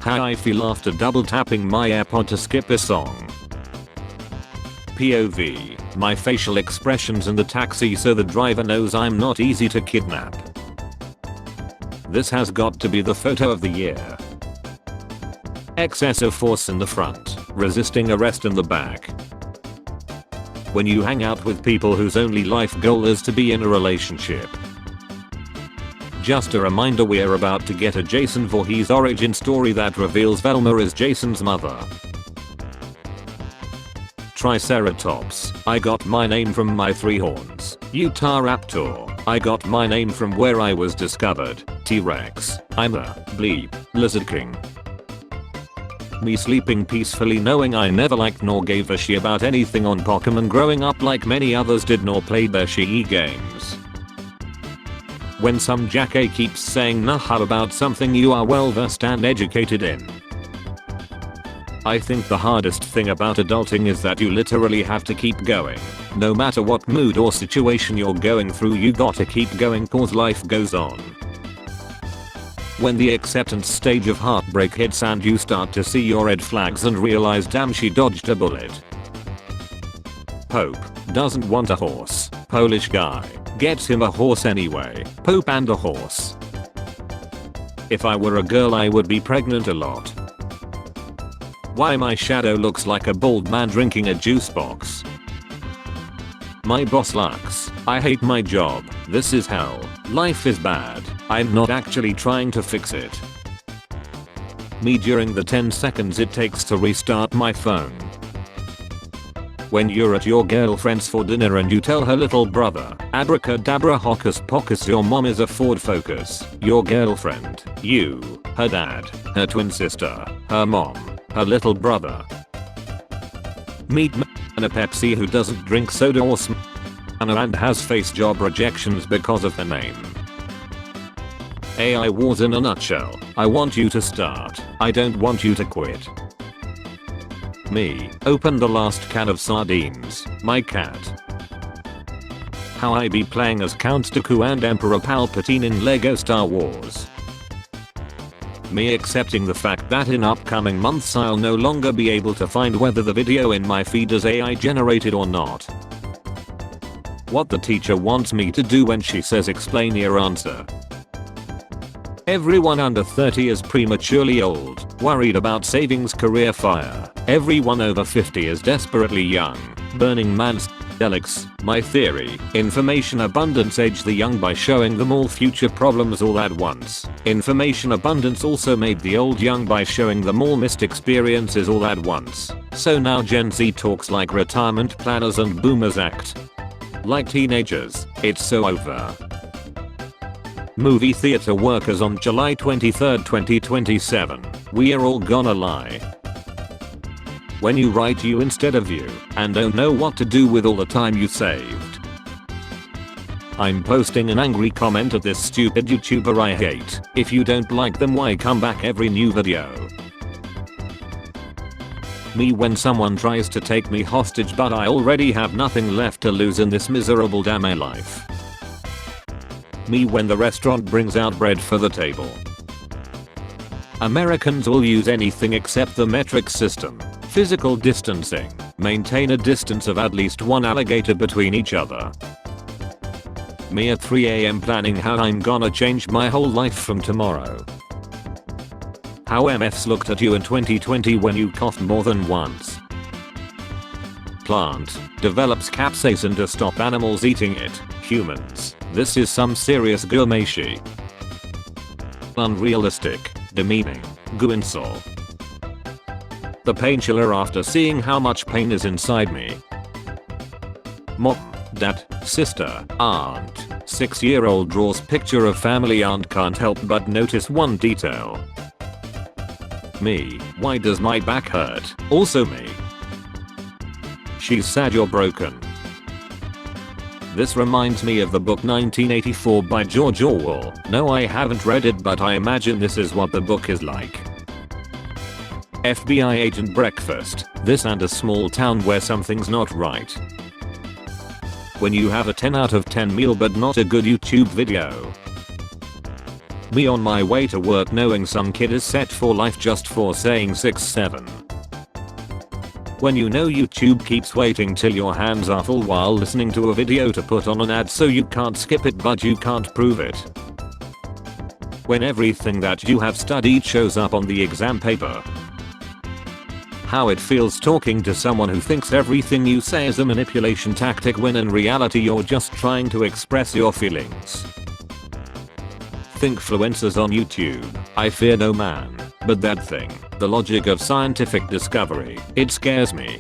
How I feel after double tapping my AirPod to skip a song. POV, my facial expressions in the taxi so the driver knows I'm not easy to kidnap. This has got to be the photo of the year. Excessive force in the front, resisting arrest in the back. When you hang out with people whose only life goal is to be in a relationship. Just a reminder, we're about to get a Jason Voorhees origin story that reveals Velma is Jason's mother. Triceratops, I got my name from my 3 horns. Utahraptor, I got my name from where I was discovered. T-Rex, I'm a bleep lizard king. Me sleeping peacefully knowing I never liked nor gave a shit about anything on Pokemon growing up like many others did, nor played their shitty games. When some jackass keeps saying nah about something you are well versed and educated in. I think the hardest thing about adulting is that you literally have to keep going. No matter what mood or situation you're going through, you gotta keep going cause life goes on. When the acceptance stage of heartbreak hits and you start to see your red flags and realize damn she dodged a bullet. Pope doesn't want a horse. Polish guy gets him a horse anyway. Pope and a horse. If I were a girl I would be pregnant a lot. Why my shadow looks like a bald man drinking a juice box. My boss sucks. I hate my job. This is hell. Life is bad. I'm not actually trying to fix it. Me during the 10 seconds it takes to restart my phone. When you're at your girlfriend's for dinner and you tell her little brother, abracadabra hocus pocus your mom is a Ford Focus, your girlfriend, you, her dad, her twin sister, her mom, her little brother. Meet me and a Pepsi who doesn't drink soda or smoke and has face job rejections because of the name. AI wars in a nutshell. I want you to start. I don't want you to quit. Me, open the last can of sardines. My cat. How I be playing as Count Dooku and Emperor Palpatine in LEGO Star Wars. Me accepting the fact that in upcoming months I'll no longer be able to find whether the video in my feed is AI generated or not. What the teacher wants me to do when she says explain your answer. Everyone under 30 is prematurely old, worried about savings, career fire. Everyone over 50 is desperately young, burning man's Alex, my theory, information abundance age the young by showing them all future problems all at once. Information abundance also made the old young by showing them all missed experiences all at once. So now Gen Z talks like retirement planners and boomers act like teenagers. It's so over. Movie theater workers on July 23, 2027. We are all gonna lie. When you write you instead of you, and don't know what to do with all the time you saved. I'm posting an angry comment at this stupid YouTuber I hate. If you don't like them, why come back every new video? Me when someone tries to take me hostage but I already have nothing left to lose in this miserable damn life. Me when the restaurant brings out bread for the table. Americans will use anything except the metric system. Physical distancing. Maintain a distance of at least one alligator between each other. Me at 3 AM planning how I'm gonna change my whole life from tomorrow. How MFs looked at you in 2020 when you coughed more than once. Plant develops capsaicin to stop animals eating it. Humans. This is some serious gourmet-shi. Unrealistic. Demeaning. Guinsol. The painkiller after seeing how much pain is inside me. Mom, dad, sister, aunt. 6-year-old draws picture of family aunt can't help but notice one detail. Me, why does my back hurt? Also me. She's sad you're broken. This reminds me of the book 1984 by George Orwell. No, I haven't read it, but I imagine this is what the book is like. FBI agent breakfast. This and a small town where something's not right. When you have a 10 out of 10 meal but not a good YouTube video. Me on my way to work knowing some kid is set for life just for saying 6'7". When you know YouTube keeps waiting till your hands are full while listening to a video to put on an ad so you can't skip it but you can't prove it. When everything that you have studied shows up on the exam paper. How it feels talking to someone who thinks everything you say is a manipulation tactic when in reality you're just trying to express your feelings. Thinkfluencers on YouTube, I fear no man, but that thing, the logic of scientific discovery, it scares me.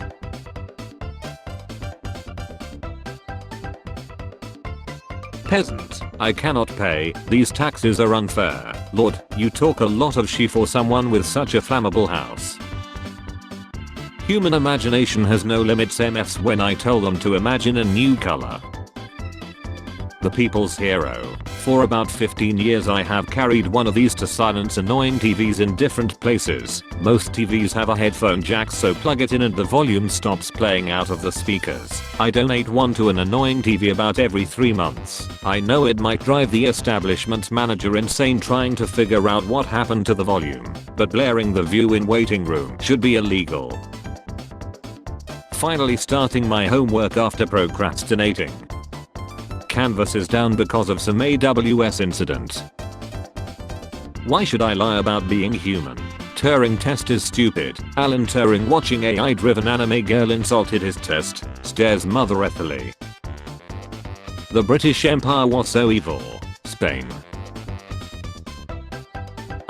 Peasant, I cannot pay, these taxes are unfair. Lord, you talk a lot of she for someone with such a flammable house. Human imagination has no limits MFs when I tell them to imagine a new color. The people's hero. For about 15 years I have carried one of these to silence annoying TVs in different places. Most TVs have a headphone jack so plug it in and the volume stops playing out of the speakers. I donate one to an annoying TV about every 3 months. I know it might drive the establishment manager insane trying to figure out what happened to the volume, but blaring The View in waiting room should be illegal. Finally starting my homework after procrastinating. Canvas is down because of some AWS incident. Why should I lie about being human? Turing test is stupid. Alan Turing watching AI driven anime girl insulted his test, stares Mother Ethely. The British Empire was so evil. Spain.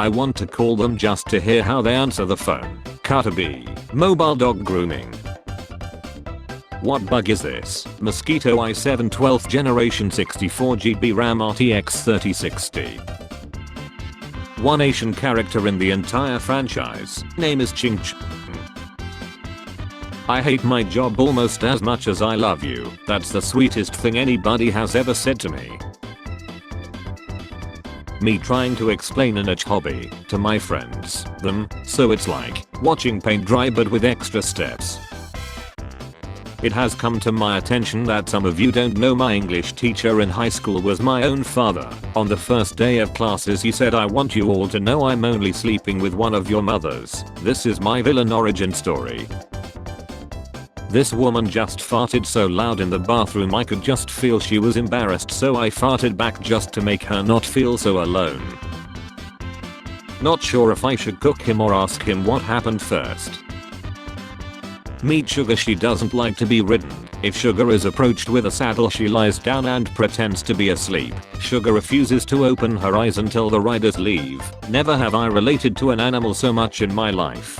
I want to call them just to hear how they answer the phone. Carter B. Mobile dog grooming. What bug is this? Mosquito i7 12th generation 64GB RAM RTX 3060. One Asian character in the entire franchise. Name is Ching Ching. I hate my job almost as much as I love you. That's the sweetest thing anybody has ever said to me. Me trying to explain a niche hobby to my friends. So it's like watching paint dry but with extra steps. It has come to my attention that some of you don't know my English teacher in high school was my own father. On the first day of classes he said, I want you all to know I'm only sleeping with one of your mothers. This is my villain origin story. This woman just farted so loud in the bathroom I could just feel she was embarrassed, so I farted back just to make her not feel so alone. Not sure if I should cook him or ask him what happened first. Meet Sugar. She doesn't like to be ridden. If Sugar is approached with a saddle she lies down and pretends to be asleep. Sugar refuses to open her eyes until the riders leave. Never have I related to an animal so much in my life.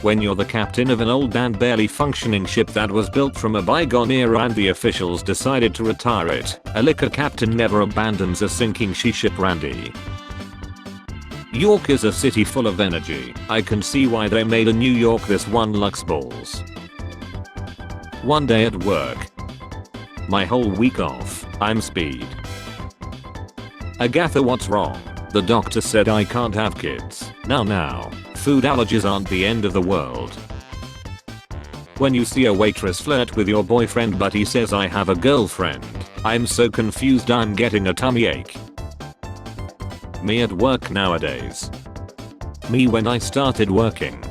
When you're the captain of an old and barely functioning ship that was built from a bygone era and the officials decided to retire it, a liquor captain never abandons a sinking ship. Randy. York is a city full of energy. I can see why they made a New York this one lux balls. One day at work. My whole week off. I'm speed. Agatha, what's wrong? The doctor said I can't have kids. Now. Food allergies aren't the end of the world. When you see a waitress flirt with your boyfriend but he says I have a girlfriend. I'm so confused I'm getting a tummy ache. Me at work nowadays. Me when I started working.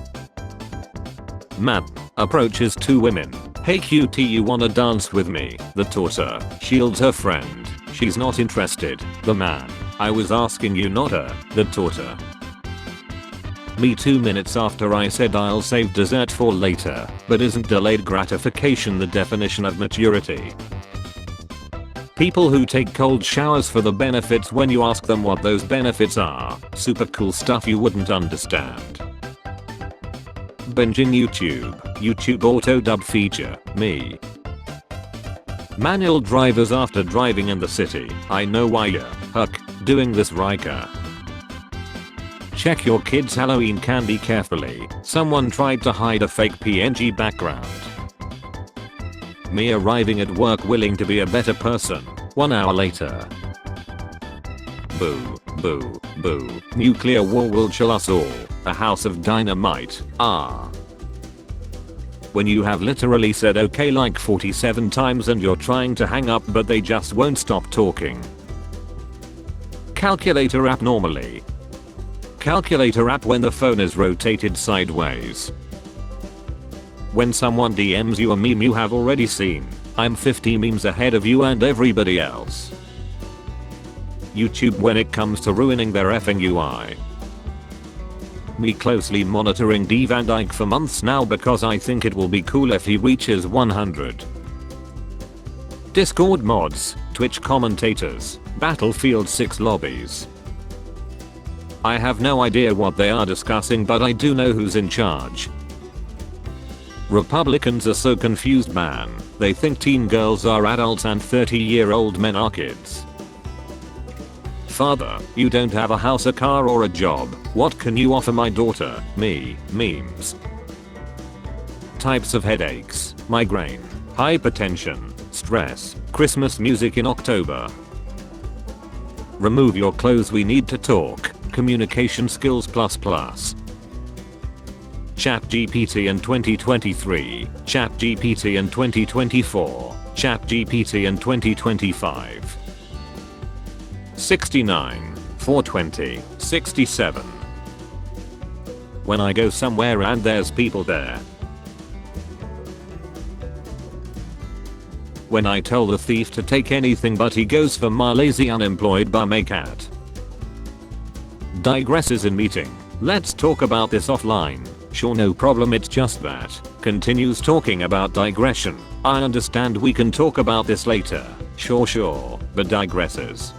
Man approaches 2 women. Hey cutie, you wanna dance with me? The daughter shields her friend. She's not interested. The man. I was asking you, not her. The daughter. Me 2 minutes after I said I'll save dessert for later. But isn't delayed gratification the definition of maturity? People who take cold showers for the benefits when you ask them what those benefits are. Super cool stuff you wouldn't understand. Binging YouTube auto dub feature. Me. Manual drivers after driving in the city. I know why you're doing this, Riker. Check your kid's Halloween candy carefully. Someone tried to hide a fake PNG background. Me arriving at work willing to be a better person. 1 hour later. Boo. Nuclear war will chill us all. A house of dynamite. When you have literally said okay like 47 times and you're trying to hang up but they just won't stop talking. Calculator app normally. Calculator app when the phone is rotated sideways. When someone DMs you a meme you have already seen. I'm 50 memes ahead of you and everybody else. YouTube when it comes to ruining their effing UI. Me closely monitoring Dank for months now because I think it will be cool if he reaches 100. Discord mods, Twitch commentators, Battlefield 6 lobbies. I have no idea what they are discussing, but I do know who's in charge. Republicans are so confused, man. They think teen girls are adults and 30-year-old men are kids. Father, you don't have a house, a car or a job. What can you offer my daughter? Me, memes. Types of headaches, migraine, hypertension, stress, Christmas music in October. Remove your clothes, we need to talk. Communication skills plus. ChatGPT in 2023, ChatGPT in 2024, ChatGPT in 2025. 69, 420, 67. When I go somewhere and there's people there. When I tell the thief to take anything but he goes for my lazy unemployed bum a cat. Digresses in meeting. Let's talk about this offline. Sure, no problem, it's just that. Continues talking about digression. I understand, we can talk about this later. Sure, but digresses.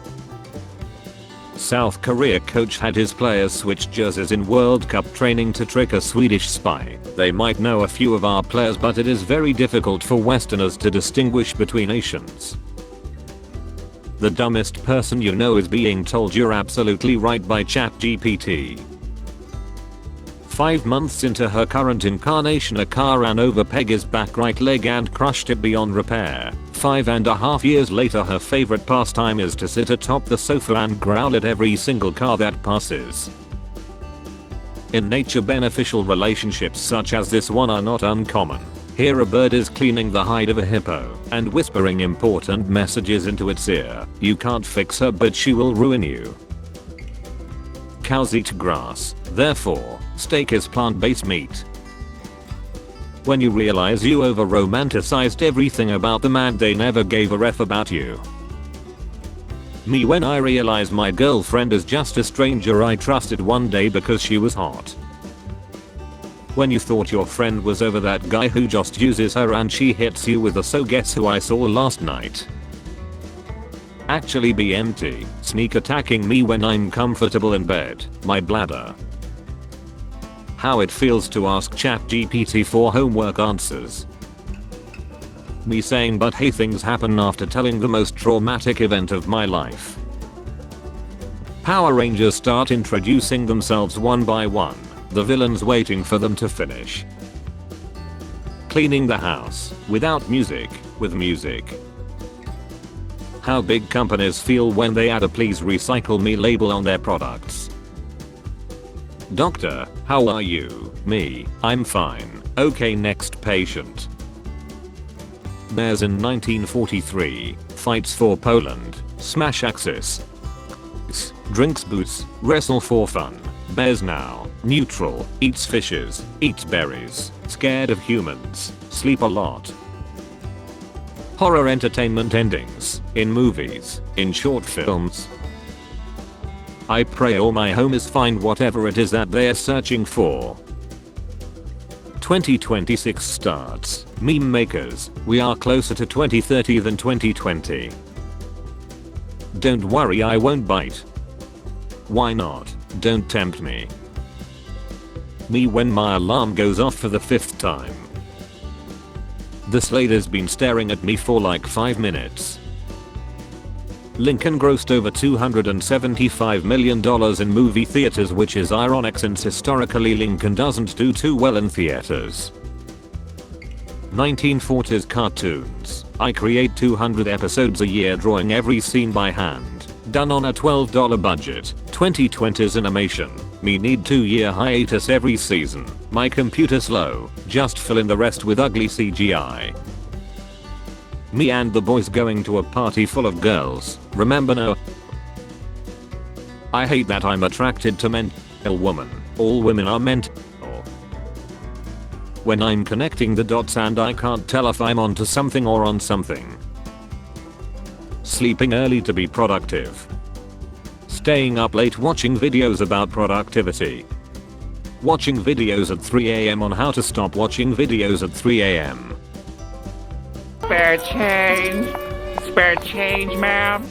South Korea coach had his players switch jerseys in World Cup training to trick a Swedish spy. They might know a few of our players, but it is very difficult for Westerners to distinguish between nations. The dumbest person you know is being told you're absolutely right by ChatGPT. 5 months into her current incarnation, a car ran over Peggy's back right leg and crushed it beyond repair. 5.5 years later, her favorite pastime is to sit atop the sofa and growl at every single car that passes. In nature, beneficial relationships such as this one are not uncommon. Here a bird is cleaning the hide of a hippo and whispering important messages into its ear. You can't fix her, but she will ruin you. Cows eat grass, therefore, steak is plant-based meat. When you realize you over-romanticized everything about the man, they never gave a F about you. Me when I realize my girlfriend is just a stranger I trusted one day because she was hot. When you thought your friend was over that guy who just uses her and she hits you with a "so guess who I saw last night." Actually be empty, sneak attacking me when I'm comfortable in bed, my bladder. How it feels to ask ChatGPT for homework answers. Me saying but hey, things happen after telling the most traumatic event of my life. Power Rangers start introducing themselves one by one, the villains waiting for them to finish. Cleaning the house, without music, with music. How big companies feel when they add a "please recycle me" label on their products. Doctor, how are you? Me, I'm fine. Okay, next patient. Bears in 1943, fights for Poland, smash Axis. Drinks booze, wrestle for fun. Bears now, neutral, eats fishes, eats berries, scared of humans, sleep a lot. Horror entertainment endings, in movies, in short films. I pray all my homies find whatever it is that they're searching for. 2026 starts. Meme makers, we are closer to 2030 than 2020. Don't worry, I won't bite. Why not? Don't tempt me. Me when my alarm goes off for the 5th time. This lady's been staring at me for like 5 minutes. Lincoln grossed over $275 million in movie theaters, which is ironic since historically Lincoln doesn't do too well in theaters. 1940s cartoons. I create 200 episodes a year, drawing every scene by hand. Done on a $12 budget. 2020s animation. Me need 2-year hiatus every season. My computer slow. Just fill in the rest with ugly CGI. Me and the boys going to a party full of girls. Remember, no? I hate that I'm attracted to mental women. All women are mental. When I'm connecting the dots and I can't tell if I'm onto something or on something. Sleeping early to be productive. Staying up late watching videos about productivity. Watching videos at 3 AM on how to stop watching videos at 3 AM. Spare change. Spare change, ma'am.